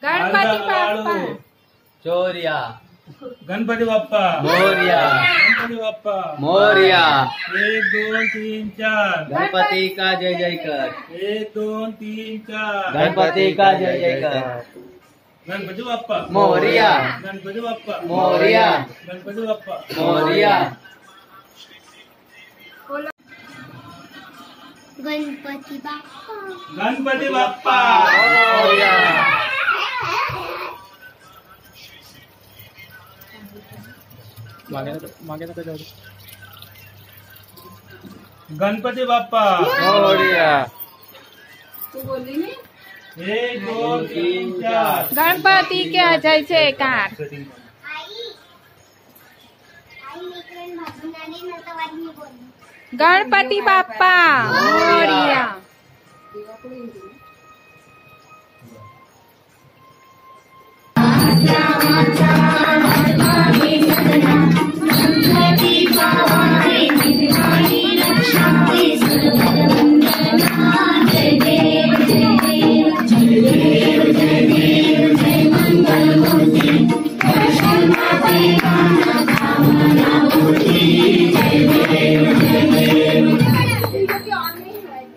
गणपती बाप्पा चोरिया गणपती बाप्पा मोरया गणपती बाप्पा मोरया 1 2 3 4 गणपति का जय जय कर 1 2 3 4 गणपति का जय जय कर गणपती बाप्पा मोरया गणपती बाप्पा मोरया गणपती बाप्पा मोरया गणपती बाप्पा गणपती बाप्पा मोरया गणपती बाप्पा मोरया तू बोलली नाही 1 2 3 4 गणपती क्या जय जयकार गणपती बाप्पा मोरया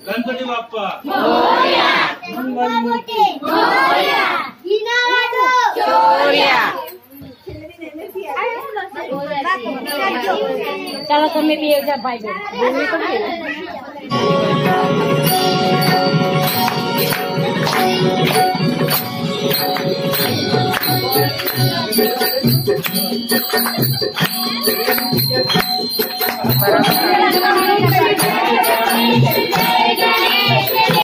गणपती बाप्पा चला तुम्ही भी एक पाहिजे